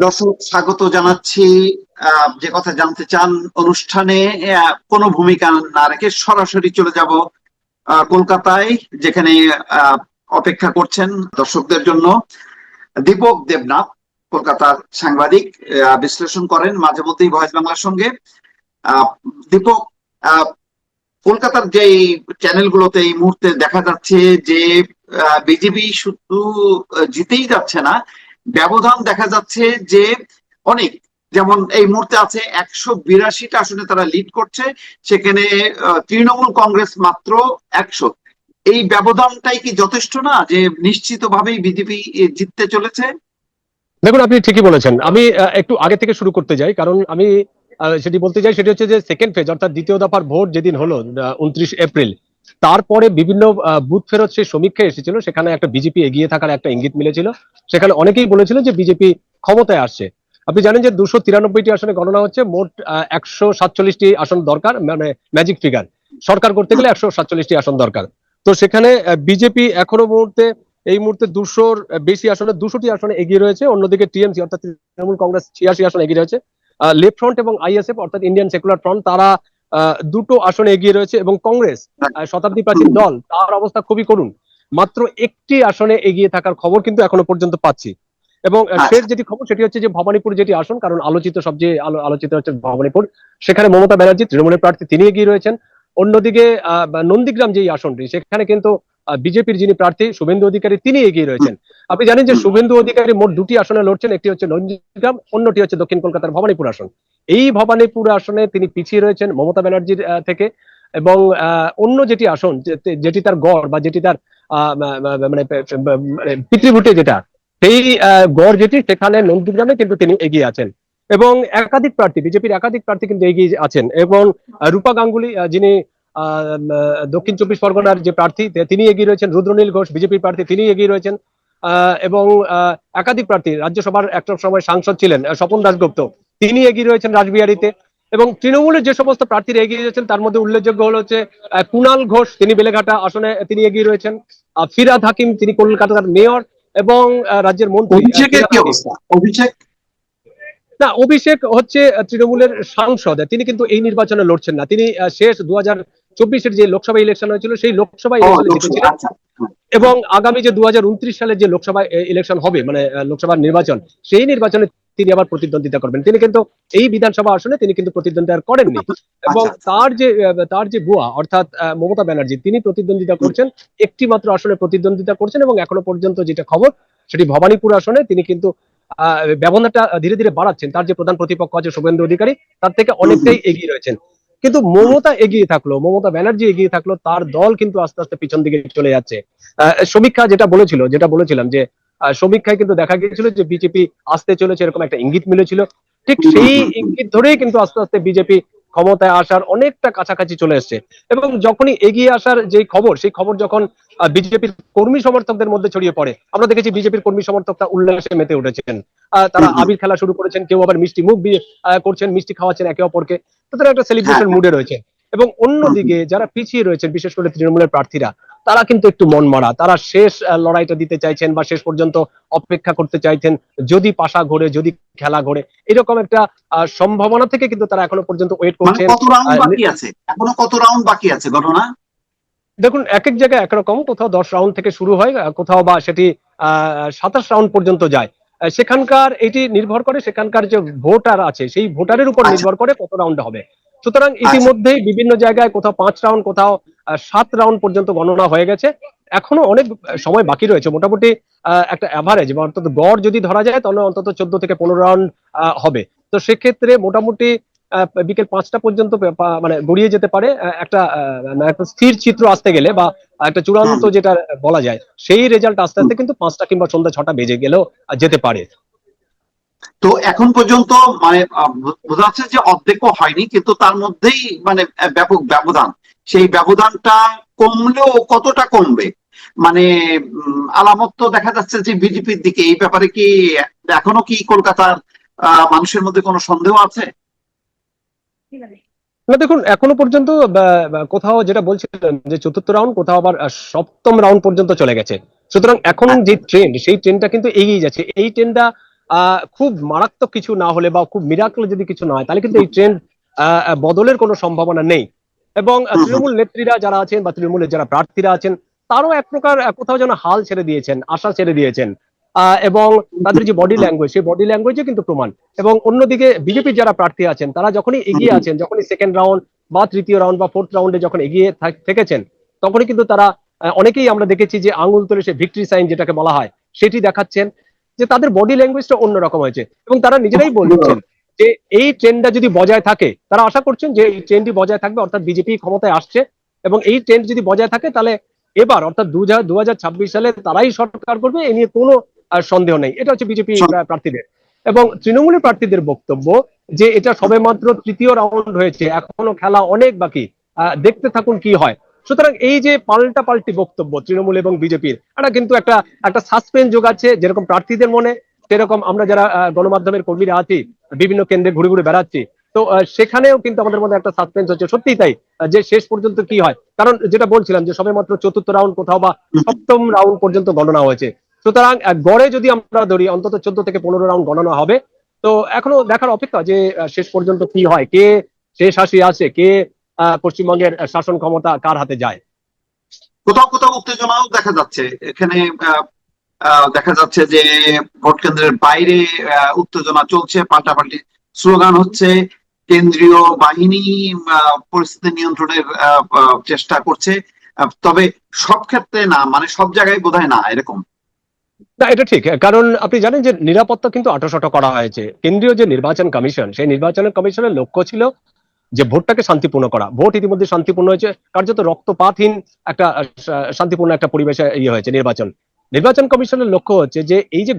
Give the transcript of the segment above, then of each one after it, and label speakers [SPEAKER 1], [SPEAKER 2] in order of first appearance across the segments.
[SPEAKER 1] দর্শক স্বাগত জানাচ্ছি। যে কথা জানতে চান অনুষ্ঠানে কোনো ভূমিকা না রেখে সরাসরি চলে যাব কলকাতায়, যেখানে আহ, অপেক্ষা করছেন দর্শকদের জন্য দীপক দেবনাথ, কলকাতার সাংবাদিক, বিশ্লেষণ করেন মাঝে মধ্যেই ভয়েস বাংলার সঙ্গে। আহ, দীপক, আহ, কলকাতার যে চ্যানেলগুলোতে এই মুহূর্তে দেখা যাচ্ছে যে বিজেপি শুধু জিতেই যাচ্ছে না, ব্যবধান দেখা যাচ্ছে যে অনেক, যেমন এই মুহূর্তে আছে 182টা আসনে তারা লিড করছে, সেখানে তৃণমূল কংগ্রেস মাত্র 100। এই ব্যবধানটাই কি যথেষ্ট না যে নিশ্চিতভাবেই বিজেপি জিততে চলেছে?
[SPEAKER 2] দেখুন, আপনি ঠিকই বলেছেন। আমি একটু আগে থেকে শুরু করতে যাই, কারণ আমি সেটি বলতে চাই। সেটি হচ্ছে যে সেকেন্ড ফেজ অর্থাৎ দ্বিতীয় দফার ভোট যেদিন হলো 29 এপ্রিল, তারপরে বিভিন্ন বুথ ফেরত সেই সমীক্ষা এসেছিল, সেখানে একটা বিজেপি এগিয়ে থাকার একটা ইঙ্গিত মিলেছিল। সেখানে অনেকেই বলেছিল যে বিজেপি ক্ষমতায় আসছে। আপনি জানেন যে 293টি আসনে গণনা হচ্ছে, মোট 147টি আসন দরকার, মানে ম্যাজিক ফিগার। সরকার করতে গেলে 147টি আসন দরকার। তো সেখানে বিজেপি এখনো এই মুহূর্তে 200-র বেশি আসনে, 200টি আসনে এগিয়ে রয়েছে। অন্যদিকে টিএমসি অর্থাৎ তৃণমূল কংগ্রেস 86 আসনে এগিয়ে রয়েছে। লেফট ফ্রন্ট এবং আইএসএফ অর্থাৎ ইন্ডিয়ান সেকুলার ফ্রন্ট, তারা দুটো আসনে এগিয়ে রয়েছে। এবং কংগ্রেস, শতাব্দী প্রাচীন দল, তার অবস্থা খুবই করুণ। মাত্র একটি আসনে এগিয়ে থাকার খবর কিন্তু এখনো পর্যন্ত পাচ্ছি। এবং শেষ যেটি খবর সেটি হচ্ছে যে ভবানীপুর যেটি আসন, কারণ আলোচিত সবচেয়ে আলোচিত হচ্ছে ভবানীপুর, সেখানে মমতা ব্যানার্জি তৃণমূলের প্রার্থী, তিনি এগিয়ে রয়েছেন। অন্যদিকে নন্দীগ্রাম যেই আসনটি, সেখানে কিন্তু বিজেপির যিনি প্রার্থী শুভেন্দু অধিকারী, তিনি এগিয়ে রয়েছেন। আপনি জানেন যে শুভেন্দু অধিকারী মোট দুটি আসনে লড়ছেন, একটি হচ্ছে নন্দীগ্রাম, অন্যটি হচ্ছে দক্ষিণ কলকাতার ভবানীপুর আসন। এই ভবানীপুর আসনে তিনি পিছিয়ে রয়েছেন মমতা ব্যানার্জির থেকে। এবং অন্য যেটি আসন, যেটি তার গড় বা যেটি তার মানে পিতৃভূটে যেটা, সেই গড় যেটি, সেখানে নন্দীগ্রামে কিন্তু তিনি এগিয়ে আছেন। এবং একাধিক প্রার্থী, বিজেপির একাধিক প্রার্থী কিন্তু এগিয়ে আছেন। এবং রূপা গাঙ্গুলি, যিনি দক্ষিণ চব্বিশ পরগনার যে প্রার্থী, তিনি এগিয়ে রয়েছেন। রুদ্রনীল ঘোষ বিজেপির প্রার্থী, তিনি এগিয়ে রয়েছেন। এবং একাধিক প্রার্থী, রাজ্যসভার একটা সময় সাংসদ ছিলেন স্বপন দাশগুপ্ত, তিনি এগিয়ে রয়েছেন রাসবিহারীতে। এবং তৃণমূলের যে সমস্ত প্রার্থীরা এগিয়ে রয়েছেন, তার মধ্যে উল্লেখযোগ্য হলো হচ্ছে কুণাল ঘোষ, তিনি বেলেঘাটা আসনে তিনি এগিয়ে রয়েছেন। ফিরহাদ হাকিম, তিনি কলকাতার মেয়র এবং রাজ্যের মন্ত্রী।
[SPEAKER 1] অভিষেকের কি অবস্থা? অভিষেক,
[SPEAKER 2] না, অভিষেক হচ্ছে তৃণমূলের সাংসদ, তিনি কিন্তু এই নির্বাচনে লড়ছেন না। তিনি শেষ 2024-এর যে লোকসভা ইলেকশন হয়েছিল, সেই লোকসভা ইলেকশনে জিতেছিলেন।
[SPEAKER 1] আচ্ছা।
[SPEAKER 2] এবং আগামী যে 2029 সালে যে লোকসভা ইলেকশন হবে, মানে লোকসভার নির্বাচন, সেই নির্বাচনে তিনি আবার প্রতিদ্বন্দ্বিতা করবেন। তিনি কিন্তু এই বিধানসভা আসনে তিনি কিন্তু প্রতিদ্বন্দ্বিতা করেননি। এবং
[SPEAKER 1] আচ্ছা।
[SPEAKER 2] তার যে বুয়া অর্থাৎ মমতা ব্যানার্জি, তিনি প্রতিদ্বন্দ্বিতা করছেন, একটি মাত্র আসনে প্রতিদ্বন্দ্বিতা করছেন। এবং এখনো পর্যন্ত যেটা খবর, সেটি ভবানীপুর আসনে তিনি কিন্তু ব্যবধানটা ধীরে ধীরে বাড়াচ্ছেন। তার যে প্রধান প্রতিপক্ষ আছে শুভেন্দু অধিকারী, তার থেকে অনেকটাই এগিয়ে রয়েছেন। কিন্তু মমতা ব্যানার্জি এগিয়ে থাকলো, তার দল কিন্তু আস্তে আস্তে পিছন দিকে চলে যাচ্ছে। সমীক্ষা যেটা বলেছিলাম যে সমীক্ষায় কিন্তু দেখা গিয়েছিল যে বিজেপি আসতে চলেছে, এরকম একটা ইঙ্গিত মিলেছিল। ঠিক সেই ইঙ্গিত ধরেই কিন্তু আস্তে আস্তে বিজেপি ক্ষমতায় আসার অনেকটা কাছাকাছি চলে এসছে। এবং যখনই এগিয়ে আসার যে খবর, সেই খবর যখন বিজেপির কর্মী সমর্থকদের মধ্যে ছড়িয়ে পড়ে, আমরা দেখেছি বিজেপির কর্মী সমর্থকরা উল্লাসে মেতে উঠেছেন। তারা আবির খেলা শুরু করেছেন, কেউ আবার মিষ্টি মুখ করছেন, মিষ্টি খাওয়াচ্ছেন একে অপরকে। তো তারা একটা সেলিব্রেশন মুডে রয়েছে। এবং অন্যদিকে যারা পিছিয়ে রয়েছেন, বিশেষ করে তৃণমূলের প্রার্থীরা, তারা কিন্তু একটু মন মারা, তারা শেষ লড়াইটা দিতে চাইছেন বা শেষ পর্যন্ত অপেক্ষা করতে চাইছেন, যদি পাশা ঘোরে, যদি খেলা ঘোরে, এরকম একটা সম্ভাবনা থেকে কিন্তু তারা এখনো পর্যন্ত ওয়েট করছেন।
[SPEAKER 1] কত রাউন্ড বাকি আছে? এখনো কত রাউন্ড বাকি আছে ঘটনা?
[SPEAKER 2] দেখুন, এক এক জায়গায় একরকম, কোথাও 10 রাউন্ড থেকে শুরু হয়, কোথাও বা সেটি 27 রাউন্ড পর্যন্ত যায়। সেখানকার এটি নির্ভর করে, সেখানকার যে ভোটার আছে, সেই ভোটারের উপর
[SPEAKER 1] আচ্ছা।
[SPEAKER 2] নির্ভর করে কত রাউন্ড হবে। সুতরাং
[SPEAKER 1] আচ্ছা।
[SPEAKER 2] ইতিমধ্যেই বিভিন্ন জায়গায় কোথাও 5 রাউন্ড, কোথাও 7 রাউন্ড পর্যন্ত গণনা হয়ে গেছে। এখনো অনেক সময় বাকি রয়েছে। মোটামুটি একটা অ্যাভারেজ বা অন্তত গড় যদি ধরা যায়, তাহলে অন্তত 14 থেকে 15 রাউন্ড হবে। তো সেক্ষেত্রে মোটামুটি বিকেল 5টা পর্যন্ত মানে গড়িয়ে যেতে পারে একটা স্থির চিত্র আসতে গেলে, বা একটা চূড়ান্ত যেটা বলা যায়, সেই রেজাল্ট আস্তে আস্তে কিন্তু 5টা কিংবা সন্ধ্যা 6টা বেজে গেলেও যেতে পারে।
[SPEAKER 1] তো এখন পর্যন্ত মানে বোঝা যাচ্ছে যে অর্ধেকও হয়নি, কিন্তু তার মধ্যেই মানে ব্যাপক ব্যবধান। সেই ব্যবধানটা কমলেও কতটা কমবে? মানে আলামত তো দেখা যাচ্ছে যে বিজেপির দিকে। এই ব্যাপারে কি এখনো কি কলকাতার মানুষের মধ্যে কোনো সন্দেহ আছে?
[SPEAKER 2] না, দেখুন, এখনো পর্যন্ত কোথাও যেটা বলছিলেন যে চতুর্থ রাউন্ড, কোথাও আবার সপ্তম রাউন্ড পর্যন্ত চলে গেছে। সুতরাং এখন যে ট্রেন্ড, সেই ট্রেন্ডটা কিন্তু এগিয়ে যাচ্ছে। এই ট্রেন্ডটা খুব মারাত্মক কিছু না হলে বা খুব মিরাকল যদি কিছু না হয়, তাহলে কিন্তু এই ট্রেন্ড বদলের কোনো সম্ভাবনা নেই। এবং
[SPEAKER 1] হুম হুম
[SPEAKER 2] তৃণমূল নেত্রীরা যারা আছেন বা তৃণমূলের যারা প্রার্থীরা আছেন, তারাও এক প্রকার কোথাও যেন হাল ছেড়ে দিয়েছেন, আশা ছেড়ে দিয়েছেন। এবং তাদের যে বডি ল্যাঙ্গুয়েজ, সেই বডি ল্যাঙ্গুয়েজে কিন্তু প্রমাণ। এবং অন্যদিকে বিজেপির যারা প্রার্থী আছেন, তারা যখনই
[SPEAKER 1] হুম
[SPEAKER 2] এগিয়ে
[SPEAKER 1] হুম।
[SPEAKER 2] আছেন, যখনই সেকেন্ড রাউন্ড বা তৃতীয় রাউন্ড বা ফোর্থ রাউন্ডে যখন এগিয়ে থেকেছেন, তখনই কিন্তু তারা অনেকেই আমরা দেখেছি যে আঙুল তুলে সে ভিক্টরি সাইন যেটাকে বলা হয়, সেটি দেখাচ্ছেন। যে তাদের বডি ল্যাঙ্গুয়েজটা অন্যরকম হয়েছে এবং তারা নিজেরাই বলছেন যে এই ট্রেন্ডটা যদি বজায় থাকে, তারা আশা করছেন যে এই ট্রেন্ডটি বজায় থাকবে, অর্থাৎ বিজেপি ক্ষমতায় আসছে এবং এই ট্রেন্ড যদি বজায় থাকে, তাহলে এবার অর্থাৎ 2026 সালে তারাই সরকার করবে, এ নিয়ে কোনো সন্দেহ নেই। এটা হচ্ছে বিজেপি প্রার্থীদের। এবং তৃণমূলের প্রার্থীদের বক্তব্য যে এটা সবেমাত্র তৃতীয় রাউন্ড হয়েছে, এখনো খেলা অনেক বাকি, দেখতে থাকুন কি হয়। সুতরাং এই যে পাল্টা পাল্টি বক্তব্য তৃণমূল এবং বিজেপির, এটা কিন্তু একটা একটা সাসপেন্স যোগাচ্ছে, যেরকম প্রার্থীদের মনে, সেরকম আমরা যারা গণমাধ্যমের কর্মীরা আছি, বিভিন্ন কেন্দ্রে ঘুরে ঘুরে বেড়াচ্ছি, তো সেখানেও কিন্তু আমাদের মধ্যে একটা সাসপেন্স হচ্ছে, সত্যিই তাই, যে শেষ পর্যন্ত কি হয়। কারণ যেটা বলছিলাম যে সবে মাত্র চতুর্থ রাউন্ড কোথাও বা সপ্তম রাউন্ড পর্যন্ত গণনা হয়েছে। সুতরাং গড়ে যদি আমরা ধরি অন্তত 14 থেকে 15 রাউন্ড গণনা হবে। তো এখনো দেখার অপেক্ষা যে শেষ পর্যন্ত কি হয়, কে শেষ হাসি আসে, কে পশ্চিমবঙ্গের শাসন ক্ষমতা কার হাতে যায়।
[SPEAKER 1] কোথাও কোথাও উত্তেজনাও দেখা যাচ্ছে এখানে। আহ, দেখা যাচ্ছে যে ভোট কেন্দ্রের বাইরে উত্তেজনা চলছে, পাল্টাপাল্টি স্লোগান হচ্ছে। কেন্দ্রীয় বাহিনী পরিস্থিতি নিয়ন্ত্রণের চেষ্টা করছে। তবে সব ক্ষেত্রে না, মানে সব জায়গায় বোধহয় না এরকম।
[SPEAKER 2] না, এটা ঠিক, কারণ আপনি জানেন যে নিরাপত্তা কিন্তু আঁটোসাঁটো করা হয়েছে। কেন্দ্রীয় যে নির্বাচন কমিশন, সেই নির্বাচন কমিশনের লক্ষ্য ছিল যে ভোটটাকে শান্তিপূর্ণ করা। ভোট ইতিমধ্যে শান্তিপূর্ণ হয়েছে, কার্যত রক্তপাতহীন একটা শান্তিপূর্ণ একটা পরিবেশে হয়েছে নির্বাচন। নির্বাচন কমিশনের লক্ষ্য হচ্ছে যে এই যে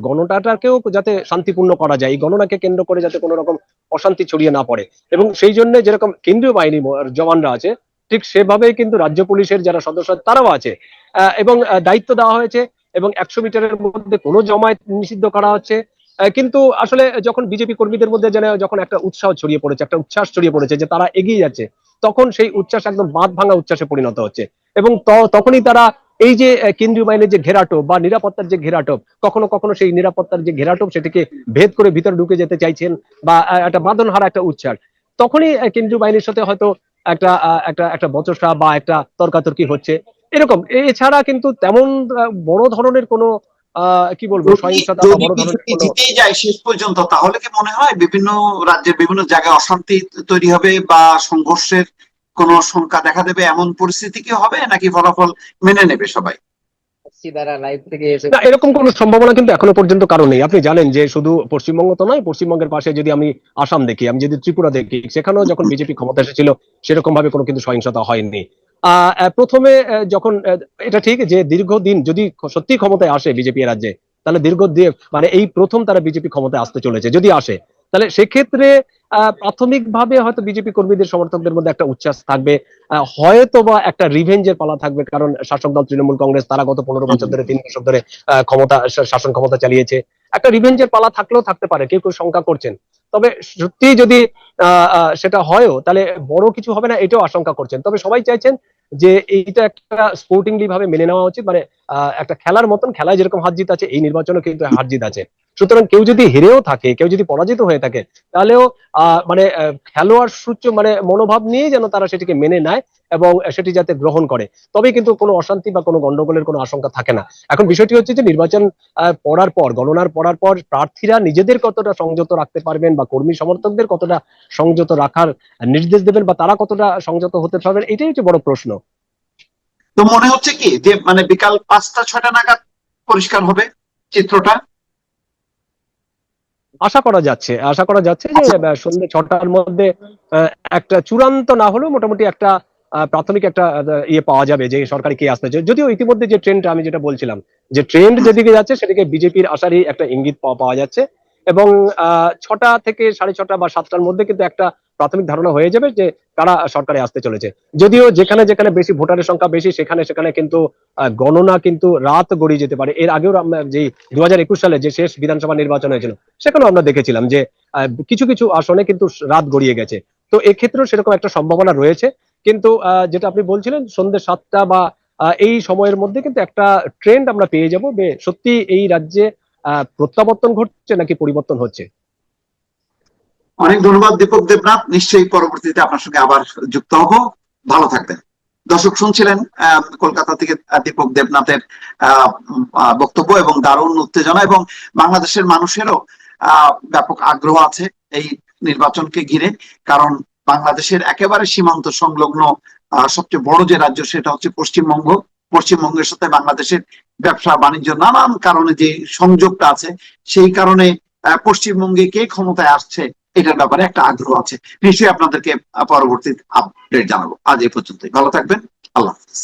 [SPEAKER 2] গণনাটাকেও যাতে শান্তিপূর্ণ করা যায়, এই গণনাকে কেন্দ্র করে যাতে কোনো রকম অশান্তি ছড়িয়ে না পড়ে। এবং সেই জন্য যেরকম কেন্দ্রীয় বাহিনী জওয়ানরা আছে, ঠিক সেভাবেই কিন্তু রাজ্য পুলিশের যারা সদস্য তারাও আছে। এবং দায়িত্ব দেওয়া হয়েছে। এবং 100 মিটারের মধ্যে কোনো জমায়েত নিষিদ্ধ করা হচ্ছে। কিন্তু আসলে যখন বিজেপি কর্মীদের মধ্যে যেন যখন একটা উৎসাহ ছড়িয়ে পড়েছে, একটা উচ্ছ্বাস ছড়িয়ে পড়েছে যে তারা এগিয়ে যাচ্ছে, তখন সেই উচ্ছ্বাস একদম বাঁধ ভাঙা উচ্ছ্বাসে পরিণত হচ্ছে। এবং তখনই তারা এই যে কেন্দ্রীয় বাহিনীর যে ঘেরাটোপ বা নিরাপত্তার যে ঘেরাটোপ, কখনো কখনো সেই নিরাপত্তার যে ঘেরাটোপ সেটিকে ভেদ করে ভিতরে ঢুকে যেতে চাইছেন, বা একটা বাঁধনহারা একটা উচ্ছ্বাস, তখনই কেন্দ্রীয় বাহিনীর সাথে হয়তো একটা একটা একটা বচসা বা একটা তর্কাতর্কি হচ্ছে, এরকম। এছাড়া কিন্তু তেমন বড় ধরনের কোনো কি বলবো
[SPEAKER 1] যদি
[SPEAKER 2] সহিংসতা বা
[SPEAKER 1] যদি
[SPEAKER 2] বড় ধরনের
[SPEAKER 1] বিজেপি
[SPEAKER 2] কোনো।
[SPEAKER 1] জিতেই যায় শেষ পর্যন্ত, তাহলে কি মনে হয় বিভিন্ন রাজ্যের বিভিন্ন জায়গায় অশান্তি তৈরি হবে বা সংঘর্ষের কোনো শঙ্কা দেখা দেবে, এমন পরিস্থিতি কি হবে, নাকি ফলাফল মেনে নেবে সবাই?
[SPEAKER 2] না, এরকম কোনো সম্ভাবনা কিন্তু এখনো পর্যন্ত কারণ নেই। আপনি জানেন যে শুধু পশ্চিমবঙ্গ তো নয়, পশ্চিমবঙ্গের পাশে যদি আমি আসাম দেখি, আমি যদি ত্রিপুরা দেখি, সেখানেও যখন বিজেপি ক্ষমতা এসেছিল সেরকম ভাবে কোনো কিন্তু সহিংসতা হয়নি। প্রথমে যখন এটা ঠিক যে দীর্ঘদিন যদি সত্যি ক্ষমতায় আসে বিজেপি রাজ্যে, তাহলে মানে এই প্রথম তারা বিজেপি ক্ষমতায় আসতে চলেছে, যদি আসে, তাহলে সেক্ষেত্রে প্রাথমিকভাবে হয়তো বিজেপি কর্মীদের সমর্থকদের মধ্যে একটা উচ্ছ্বাস থাকবে। হয়তো বা একটা রিভেঞ্জের পালা থাকবে, কারণ শাসক দল তৃণমূল কংগ্রেস তারা গত 15 বছর ধরে, 3 দশক ধরে শাসন ক্ষমতা চালিয়েছে। একটা রিভেঞ্জের পালা থাকলেও থাকতে পারে, কেউ কেউ শঙ্কা করছেন। তবে সত্যি যদি সেটা হয়ও, তাহলে বড় কিছু হবে না এটাও আশঙ্কা করছেন। তবে সবাই চাইছেন যে এইটা একটা স্পোর্টিংলি ভাবে মেনে নেওয়া উচিত, মানে একটা খেলার মতন, খেলায় যেরকম হার জিত আছে, এই নির্বাচনও কিন্তু হার জিত আছে। সুতরাং কেউ যদি হেরেও থাকে, কেউ যদি পরাজিত হয়ে থাকে, তাহলেও মানে খেলোয়াড় সূচ্য মানে মনোভাব নিয়ে যেন তারা সেটিকে মেনে নেয় এবং সেটি যাতে গ্রহণ করে, তবে কিন্তু কোনো অশান্তি বা কোনো গন্ডগোলের কোনো আশঙ্কা থাকে না। এখন বিষয়টি হচ্ছে যে নির্বাচন পড়ার পর, গণনার পড়ার পর প্রার্থীরা নিজেদের কতটা সংযত রাখতে পারবেন বা কর্মী সমর্থকদের কতটা সংযত রাখার নির্দেশ দেবেন, বা তারা কতটা সংযত হতে পারবেন, এটাই হচ্ছে বড় প্রশ্ন।
[SPEAKER 1] তো মনে হচ্ছে কি যে মানে বিকাল 5টা 6টা নাগাদ পরিষ্কার হবে চিত্রটা?
[SPEAKER 2] আশা করা যাচ্ছে যে
[SPEAKER 1] আচ্ছা।
[SPEAKER 2] সন্ধ্যে 6টার মধ্যে আহ, একটা চূড়ান্ত না হলেও মোটামুটি একটা প্রাথমিক একটা ইয়ে পাওয়া যাবে যে সরকারি কে আসতে চায়। যদিও ইতিমধ্যে যে ট্রেন্ড আমি যেটা বলছিলাম, যে ট্রেন্ড
[SPEAKER 1] হুম।
[SPEAKER 2] যেদিকে যাচ্ছে সেদিকে বিজেপির আসারই একটা ইঙ্গিত পাওয়া যাচ্ছে। এবং 6টা থেকে 6:30 বা 7টার মধ্যে কিন্তু একটা প্রাথমিক ধারণা হয়ে যাবে যে কারা সরকারে আসতে চলেছে। যদিও যেখানে যেখানে বেশি ভোটারের সংখ্যা বেশি, সেখানে সেখানে কিন্তু গণনা কিন্তু রাত গড়িয়ে যেতে পারে। এর আগেও যে 2021 সালে যে শেষ বিধানসভা নির্বাচন হয়েছিল, সেখানেও আমরা দেখেছিলাম যে কিছু কিছু আসনে কিন্তু রাত গড়িয়ে গেছে। তো এক্ষেত্রেও সেরকম একটা সম্ভাবনা রয়েছে। কিন্তু যেটা আপনি বলছিলেন সন্ধ্যে 7টা বা এই সময়ের মধ্যে কিন্তু একটা ট্রেন্ড আমরা পেয়ে যাব, সত্যি এই রাজ্যে প্রত্যাবর্তন ঘটছে নাকি পরিবর্তন হচ্ছে?
[SPEAKER 1] অনেক ধন্যবাদ দীপক দেবনাথ, নিশ্চয়ই পরবর্তীতে আপনার সঙ্গে আবার যুক্ত হব। ভালো থাকবেন। দর্শক শুনছিলেন কলকাতা থেকে দীপক দেবনাথের বক্তব্য, এবং দারুণ উত্তেজনা, এবং বাংলাদেশের মানুষেরও ব্যাপক আগ্রহ আছে এই নির্বাচনকে ঘিরে। কারণ বাংলাদেশের একেবারে সীমান্ত সংলগ্ন সবচেয়ে বড় যে রাজ্য সেটা হচ্ছে পশ্চিমবঙ্গ। পশ্চিমবঙ্গের সাথে বাংলাদেশের ব্যবসা বাণিজ্য নানান কারণে যে সংযোগটা আছে, সেই কারণে পশ্চিমবঙ্গে কে ক্ষমতায় আসছে এটার ব্যাপারে একটা আগ্রহ আছে। নিশ্চয়ই আপনাদেরকে পরবর্তী আপডেট জানাবো। আজ এই পর্যন্তই, ভালো থাকবেন। আল্লাহ হাফিজ।